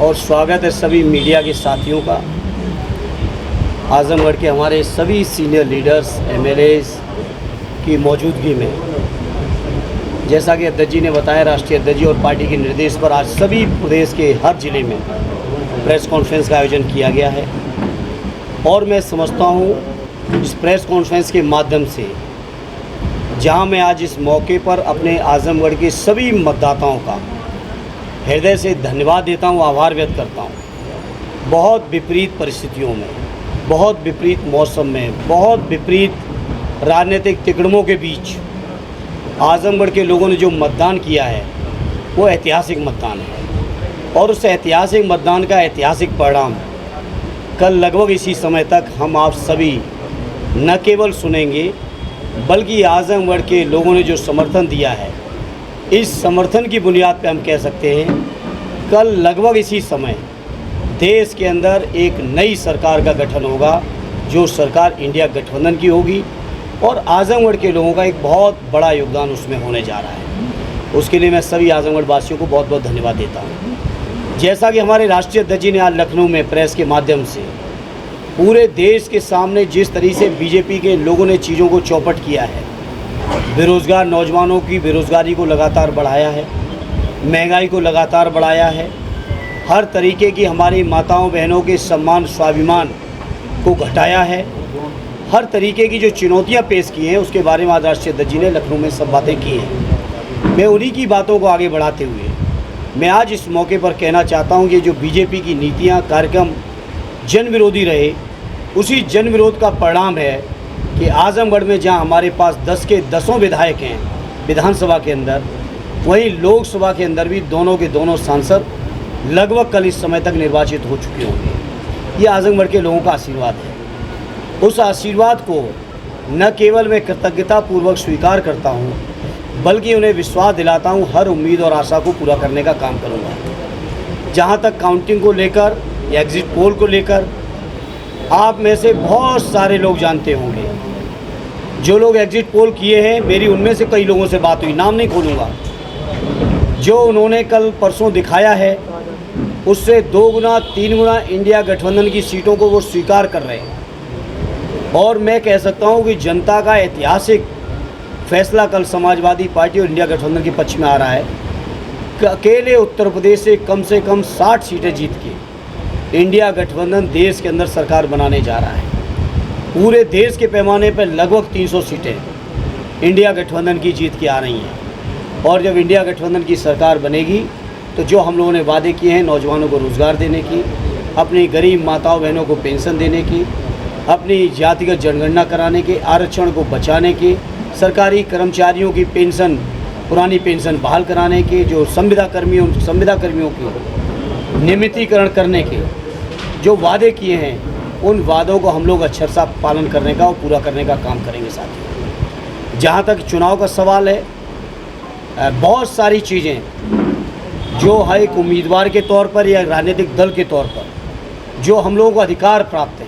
और स्वागत है सभी मीडिया के साथियों का। आजमगढ़ के हमारे सभी सीनियर लीडर्स एमएलएस की मौजूदगी में, जैसा कि अध्यक्ष जी ने बताया, राष्ट्रीय अध्यक्ष जी और पार्टी के निर्देश पर आज सभी प्रदेश के हर जिले में प्रेस कॉन्फ्रेंस का आयोजन किया गया है। और मैं समझता हूँ इस प्रेस कॉन्फ्रेंस के माध्यम से, जहां मैं आज इस मौके पर अपने आजमगढ़ के सभी मतदाताओं का हृदय से धन्यवाद देता हूं, आभार व्यक्त करता हूं। बहुत विपरीत परिस्थितियों में, बहुत विपरीत मौसम में, बहुत विपरीत राजनीतिक तिकड़मों के बीच आजमगढ़ के लोगों ने जो मतदान किया है वो ऐतिहासिक मतदान है। और उस ऐतिहासिक मतदान का ऐतिहासिक परिणाम कल लगभग इसी समय तक हम आप सभी न केवल सुनेंगे, बल्कि आजमगढ़ के लोगों ने जो समर्थन दिया है, इस समर्थन की बुनियाद पर हम कह सकते हैं कल लगभग इसी समय देश के अंदर एक नई सरकार का गठन होगा, जो सरकार इंडिया गठबंधन की होगी। और आजमगढ़ के लोगों का एक बहुत बड़ा योगदान उसमें होने जा रहा है। उसके लिए मैं सभी आजमगढ़ वासियों को बहुत बहुत धन्यवाद देता हूँ। जैसा कि हमारे राष्ट्रीय अध्यक्ष जी ने आज लखनऊ में प्रेस के माध्यम से पूरे देश के सामने जिस तरीके से बीजेपी के लोगों ने चीज़ों को चौपट किया है, बेरोज़गार नौजवानों की बेरोज़गारी को लगातार बढ़ाया है, महंगाई को लगातार बढ़ाया है, हर तरीके की हमारी माताओं बहनों के सम्मान स्वाभिमान को घटाया है, हर तरीके की जो चुनौतियां पेश की हैं उसके बारे में आज राष्ट्रीय अध्यक्ष जी ने लखनऊ में सब बातें की हैं। मैं उन्हीं की बातों को आगे बढ़ाते हुए मैं आज इस मौके पर कहना चाहता हूं कि जो बीजेपी की नीतियां कार्यक्रम जन विरोधी रहे, उसी जन विरोध का परिणाम है कि आजमगढ़ में जहां हमारे पास 10 के 10 विधायक हैं विधानसभा के अंदर, वहीं लोकसभा के अंदर भी दोनों के दोनों सांसद लगभग कल इस समय तक निर्वाचित हो चुके होंगे। ये आजमगढ़ के लोगों का आशीर्वाद है। उस आशीर्वाद को न केवल मैं कृतज्ञतापूर्वक स्वीकार करता हूँ, बल्कि उन्हें विश्वास दिलाता हूँ हर उम्मीद और आशा को पूरा करने का काम करूँगा। जहाँ तक काउंटिंग को लेकर या एग्जिट पोल को लेकर, आप में से बहुत सारे लोग जानते होंगे, जो लोग एग्जिट पोल किए हैं, मेरी उनमें से कई लोगों से बात हुई, नाम नहीं खोलूँगा, जो उन्होंने कल परसों दिखाया है उससे 2 गुना 3 गुना इंडिया गठबंधन की सीटों को वो स्वीकार कर रहे हैं। और मैं कह सकता हूं कि जनता का ऐतिहासिक फैसला कल समाजवादी पार्टी और इंडिया गठबंधन के पक्ष में आ रहा है। अकेले उत्तर प्रदेश से कम 60 सीटें जीत के इंडिया गठबंधन देश के अंदर सरकार बनाने जा रहा है। पूरे देश के पैमाने पर लगभग 300 सीटें इंडिया गठबंधन की जीत के आ रही हैं। और जब इंडिया गठबंधन की सरकार बनेगी तो जो हम लोगों ने वादे किए हैं, नौजवानों को रोज़गार देने की, अपनी गरीब माताओं बहनों को पेंशन देने की, अपनी जातिगत जनगणना कराने के, आरक्षण को बचाने के, सरकारी कर्मचारियों की पेंशन, पुरानी पेंशन बहाल कराने के, जो संविदा कर्मियों की नियमितीकरण करने के जो वादे किए हैं, उन वादों को हम लोग अक्षरशः पालन करने का और पूरा करने का काम करेंगे साथियों। जहाँ तक चुनाव का सवाल है, बहुत सारी चीज़ें जो है एक उम्मीदवार के तौर पर या राजनीतिक दल के तौर पर जो हम लोगों को अधिकार प्राप्त है,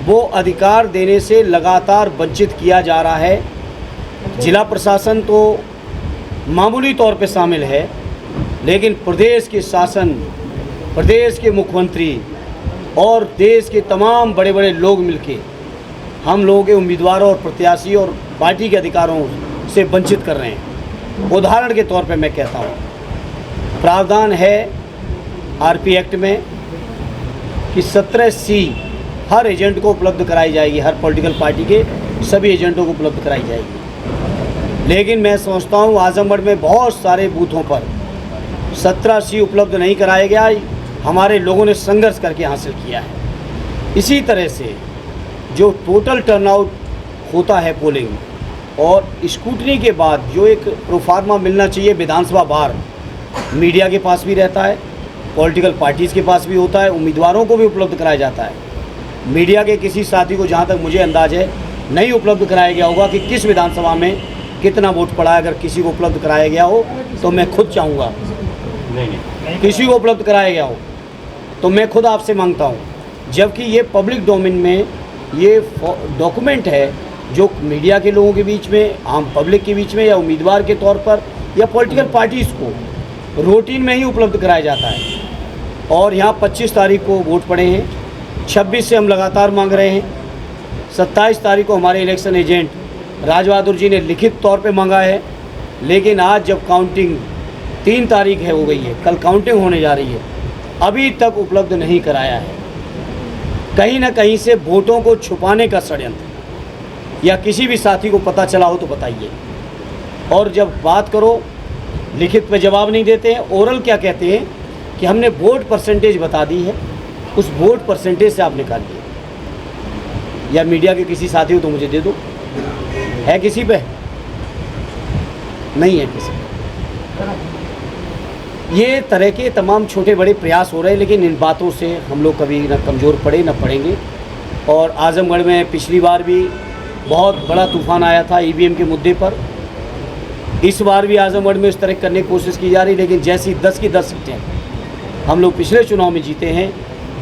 वो अधिकार देने से लगातार वंचित किया जा रहा है। जिला प्रशासन तो मामूली तौर पे शामिल है, लेकिन प्रदेश के शासन, प्रदेश के मुख्यमंत्री और देश के तमाम बड़े बड़े लोग मिलके हम लोगों के उम्मीदवारों और प्रत्याशी और पार्टी के अधिकारों से वंचित कर रहे हैं। उदाहरण के तौर पे मैं कहता हूँ, प्रावधान है आरपी एक्ट में कि 17 सी हर एजेंट को उपलब्ध कराई जाएगी, हर पॉलिटिकल पार्टी के सभी एजेंटों को उपलब्ध कराई जाएगी। लेकिन मैं समझता हूँ आजमगढ़ में बहुत सारे बूथों पर 17 सी उपलब्ध नहीं कराया गया, हमारे लोगों ने संघर्ष करके हासिल किया है। इसी तरह से जो टोटल टर्नआउट होता है पोलिंग और स्क्रूटनी के बाद जो एक प्रोफार्मा मिलना चाहिए विधानसभा बार, मीडिया के पास भी रहता है, पॉलिटिकल पार्टीज़ के पास भी होता है, उम्मीदवारों को भी उपलब्ध कराया जाता है। मीडिया के किसी साथी को जहाँ तक मुझे अंदाज है नहीं उपलब्ध कराया गया होगा कि किस विधानसभा में कितना वोट पड़ा है। अगर किसी को उपलब्ध कराया गया हो तो मैं खुद चाहूँगा, किसी को उपलब्ध कराया गया हो तो मैं खुद आपसे मांगता हूँ, जबकि ये पब्लिक डोमेन में ये डॉक्यूमेंट है जो मीडिया के लोगों के बीच में, आम पब्लिक के बीच में या उम्मीदवार के तौर पर या पॉलिटिकल पार्टीज़ को रूटीन में ही उपलब्ध कराया जाता है। और यहाँ 25 तारीख को वोट पड़े हैं, 26 से हम लगातार मांग रहे हैं। 27 तारीख को हमारे इलेक्शन एजेंट राजबहादुर जी ने लिखित तौर पे मांगा है, लेकिन आज जब काउंटिंग 3 तारीख है हो गई है, कल काउंटिंग होने जा रही है, अभी तक उपलब्ध नहीं कराया है। कहीं ना कहीं से वोटों को छुपाने का षड्यंत्र या किसी भी साथी को पता चला हो तो बताइए। और जब बात करो लिखित पे जवाब नहीं देते हैं, ओरल क्या कहते हैं कि हमने वोट परसेंटेज बता दी है, उस वोट परसेंटेज से आप निकालिए। या मीडिया के किसी साथी हो तो मुझे दे दो, है किसी पे? नहीं है किसी पे। ये तरह के तमाम छोटे बड़े प्रयास हो रहे हैं, लेकिन इन बातों से हम लोग कभी ना कमज़ोर पड़े ना पड़ेंगे। और आजमगढ़ में पिछली बार भी बहुत बड़ा तूफान आया था ईवीएम के मुद्दे पर। इस बार भी आजमगढ़ में इस तरह करने की कोशिश की जा रही, लेकिन जैसी 10 की 10 सीटें हम लोग पिछले चुनाव में जीते हैं,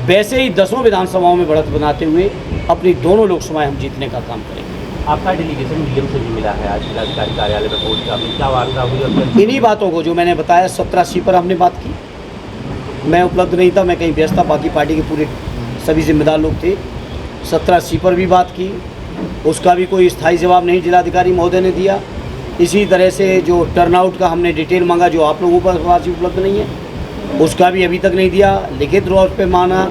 वैसे ही 10 विधानसभाओं में बढ़त बनाते हुए अपनी दोनों लोकसभाएं हम जीतने का काम करेंगे। आपका डेलीगेशन डीएम से भी मिला है आज जिलाधिकारी कार्यालय में पहुंच का, क्या वार्ता हुई? और इन्हीं बातों को जो मैंने बताया 17C पर हमने बात की। मैं उपलब्ध नहीं था, मैं कहीं व्यस्त था, बाकी पार्टी के पूरे सभी जिम्मेदार लोग थे। 17C पर भी बात की, उसका भी कोई स्थायी जवाब नहीं जिलाधिकारी महोदय ने दिया। इसी तरह से जो टर्नआउट का हमने डिटेल मांगा, जो आप लोगों पर पास उपलब्ध नहीं है, उसका भी अभी तक नहीं दिया। लिखित तौर पे माना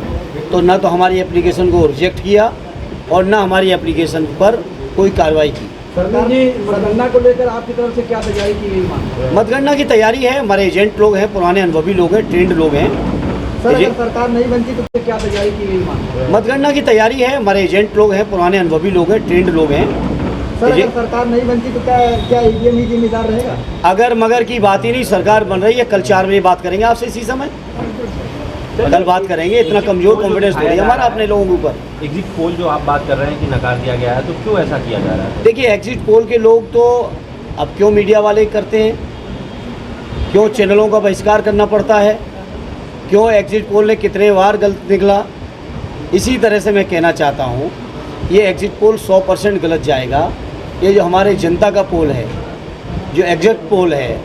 तो न तो हमारी एप्लीकेशन को रिजेक्ट किया और न हमारी एप्लीकेशन पर कोई कार्रवाई की। सरकार जी मतगणना को लेकर आपकी तरफ से क्या तैयारी की गई? मतगणना की तैयारी है, हमारे एजेंट लोग हैं, पुराने अनुभवी लोग हैं, ट्रेंड लोग हैं। सर अगर सरकार नहीं बनती तो क्या तैयारी की गई? मतगणना की तैयारी है, हमारे एजेंट लोग हैं, पुराने अनुभवी लोग हैं, ट्रेंड लोग हैं। सर अगर सरकार नहीं बनती तो क्या ईवीएम ही जिम्मेदार रहेगा? अगर मगर की बात ही नहीं, सरकार बन रही है। कल 4 बजे बात करेंगे आपसे इसी समय, कल बात करेंगे। इतना कमजोर कॉन्फिडेंस थोड़ी हमारा अपने लोगों के ऊपर। एग्जिट पोल जो आप बात कर रहे हैं कि नकार दिया गया है, तो क्यों ऐसा किया जा रहा है? देखिए, एग्जिट पोल के लोग तो अब क्यों मीडिया वाले करते हैं, क्यों चैनलों का बहिष्कार करना पड़ता है, क्यों एग्जिट पोल ने कितने बार गलत निकला। इसी तरह से मैं कहना चाहता हूँ, ये एग्जिट पोल 100% गलत जाएगा। ये जो हमारे जनता का पोल है, जो एग्जिट पोल है,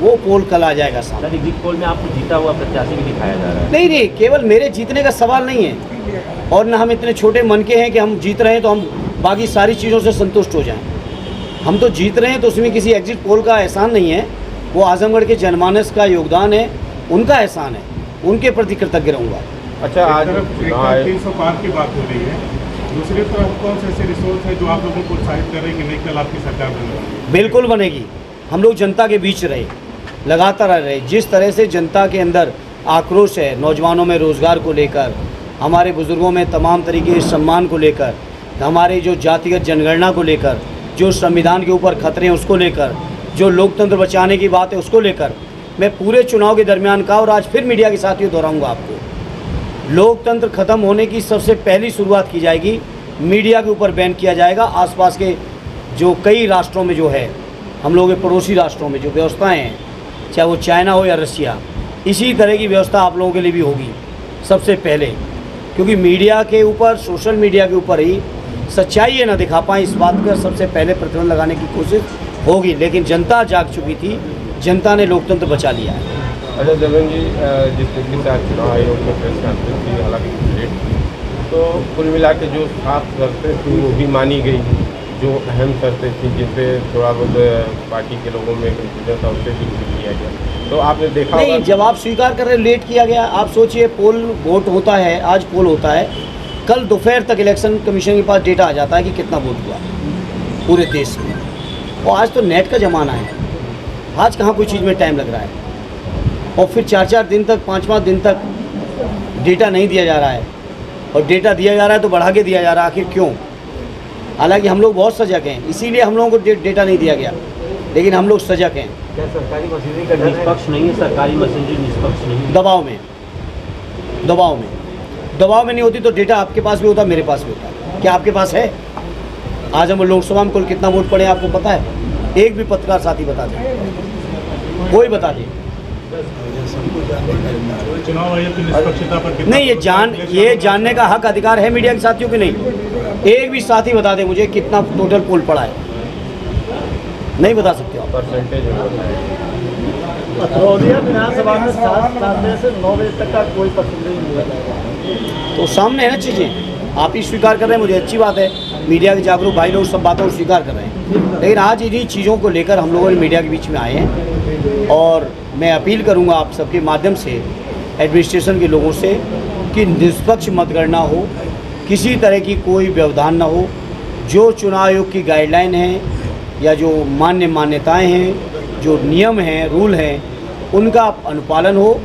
वो पोल कल आ जाएगा सामने। एग्जिट पोल में आपको जीता हुआ प्रत्याशी भी दिखाया जा रहा है। नहीं, केवल मेरे जीतने का सवाल नहीं है, और न हम इतने छोटे मन के हैं कि हम जीत रहे हैं तो हम बाकी सारी चीज़ों से संतुष्ट हो जाएं। हम तो जीत रहे हैं, तो उसमें किसी एग्जिट पोल का एहसान नहीं है, वो आजमगढ़ के जनमानस का योगदान है, उनका एहसान है, उनके प्रति कृतज्ञ रहूँगा। अच्छा, आज 300 पार की बात हो रही है, दूसरी तरफ कौन से ऐसे रिसोर्स है जो आप लोगों को उत्साहित कर रहे हैं कि नहीं कल आपकी सरकार बनेगी? बिल्कुल बनेगी। हम लोग जनता के बीच रहे, लगातार रहे। जिस तरह से जनता के अंदर आक्रोश है, नौजवानों में रोज़गार को लेकर, हमारे बुज़ुर्गों में तमाम तरीके के सम्मान को लेकर, हमारे जो जातिगत जनगणना को लेकर, जो संविधान के ऊपर खतरे हैं उसको लेकर, जो लोकतंत्र बचाने की बात है उसको लेकर, मैं पूरे चुनाव के दरमियान का और आज फिर मीडिया के साथ ही दोहराऊँगा आपको, लोकतंत्र ख़त्म होने की सबसे पहली शुरुआत की जाएगी, मीडिया के ऊपर बैन किया जाएगा। आसपास के जो कई राष्ट्रों में जो है, हम लोगों के पड़ोसी राष्ट्रों में जो व्यवस्थाएं हैं, चाहे वो चाइना हो या रशिया, इसी तरह की व्यवस्था आप लोगों के लिए भी होगी सबसे पहले, क्योंकि मीडिया के ऊपर, सोशल मीडिया के ऊपर ही सच्चाई है ना दिखा पाएँ, इस बात पर सबसे पहले प्रतिबंध लगाने की कोशिश होगी। लेकिन जनता जाग चुकी थी, जनता ने लोकतंत्र बचा लिया है। अच्छा जगन जी, जिस तरीके से आज चुनाव आयोग में प्रेस कॉन्फ्रेंस थी, हालांकि लेट थी, तो कुल मिला के जो 7 शर्तें थी वो भी मानी गई, जो अहम शर्तें थी जिनसे थोड़ा बहुत पार्टी के लोगों में कंफ्यूजन था, उससे भी किया गया। तो आपने देखा नहीं, जब आप स्वीकार कर रहे लेट किया गया, आप सोचिए पोल वोट होता है, आज पोल होता है, कल दोपहर तक इलेक्शन कमीशन के पास डेटा आ जाता है कि कितना वोट हुआ पूरे देश में। और आज तो नेट का ज़माना है, आज कहाँ कोई चीज़ में टाइम लग रहा है। और फिर 4-4 दिन तक, 5-5 दिन तक डेटा नहीं दिया जा रहा है, और डेटा दिया जा रहा है तो बढ़ा के दिया जा रहा है। आखिर क्यों? हालांकि हम लोग बहुत सजग हैं, इसीलिए हम लोगों को डेटा नहीं दिया गया, लेकिन हम लोग सजग हैं। क्या सरकारी मशीनरी का निष्पक्ष नहीं है? सरकारी मशीनरी निष्पक्ष नहीं है। दबाव में नहीं होती तो डेटा आपके पास भी होता, मेरे पास भी होता। क्या आपके पास है? आज हम लोकसभा में कुल कितना वोट पड़े आपको पता है? एक भी पत्रकार साथी बता दे, कोई बता दे। चुनाव आयोग की निष्पक्षता पर कितना? नहीं, ये जानने का हक अधिकार है मीडिया के साथियों के नहीं। एक भी साथी बता दे मुझे कितना टोटल पोल पड़ा है, नहीं बता सकते आप। परसेंटेज पथरौलिया विधानसभा में 7 बजे से 9 बजे तक का कोई पसंद नहीं हुआ। तो सामने है ना चीज़ें, आप ही स्वीकार कर रहे हैं, मुझे अच्छी बात है। मीडिया के जागरूक भाई लोग सब बातों को स्वीकार कर रहे हैं, लेकिन आज इन्हीं चीज़ों को लेकर हम लोगों ने मीडिया के बीच में आए हैं। और मैं अपील करूंगा आप सबके माध्यम से एडमिनिस्ट्रेशन के लोगों से कि निष्पक्ष मतगणना हो, किसी तरह की कोई व्यवधान ना हो। जो चुनाव आयोग की गाइडलाइन है या जो मान्यताएं हैं, जो नियम हैं, रूल हैं, उनका अनुपालन हो,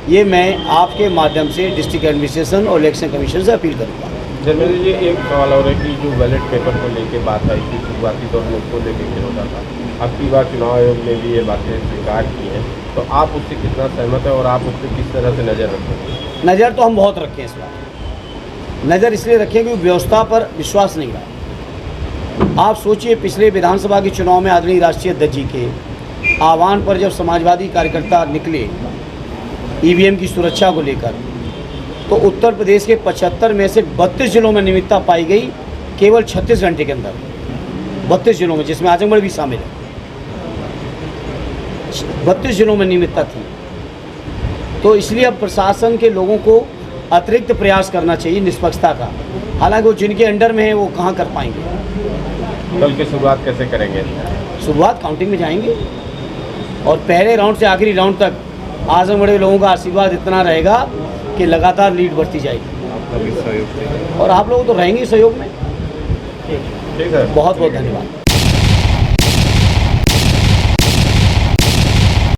ये मैं आपके माध्यम से डिस्ट्रिक्ट एडमिनिस्ट्रेशन और इलेक्शन कमीशन से अपील करूँगा। जनरल जी, एक सवाल और है कि जो बैलेट पेपर को लेके बात आई थी, शुरुआती दौर में उसको लेके विरोध था, अब की बार चुनाव आयोग ने भी ये बातें स्वीकार की हैं, तो आप उससे कितना सहमत है और आप उस पर किस तरह से नज़र रखते हैं? नज़र तो हम बहुत रखें, इस बार नज़र इसलिए रखें कि व्यवस्था पर विश्वास नहीं रहा। आप सोचिए, पिछले विधानसभा के चुनाव में आदरणीय राष्ट्रीय अध्यक्ष जी के आह्वान पर जब समाजवादी कार्यकर्ता निकले ईवीएम की सुरक्षा को लेकर, तो उत्तर प्रदेश के 75 में से 32 जिलों में नियमितता पाई गई, केवल 36 घंटे के अंदर 32 जिलों में, जिसमें आजमगढ़ भी शामिल है। 32 जिलों में नियमितता थी। तो इसलिए अब प्रशासन के लोगों को अतिरिक्त प्रयास करना चाहिए निष्पक्षता का। हालांकि वो जिनके अंडर में है वो कहाँ कर पाएंगे। कल की शुरुआत कैसे करेंगे? शुरुआत काउंटिंग में जाएंगे और पहले राउंड से आखिरी राउंड तक आजमगढ़ के लोगों का आशीर्वाद इतना रहेगा कि लगातार लीड बढ़ती जाएगी। आपका भी सहयोग और आप लोग तो रहेंगे सहयोग में। ठीक है, बहुत बहुत धन्यवाद।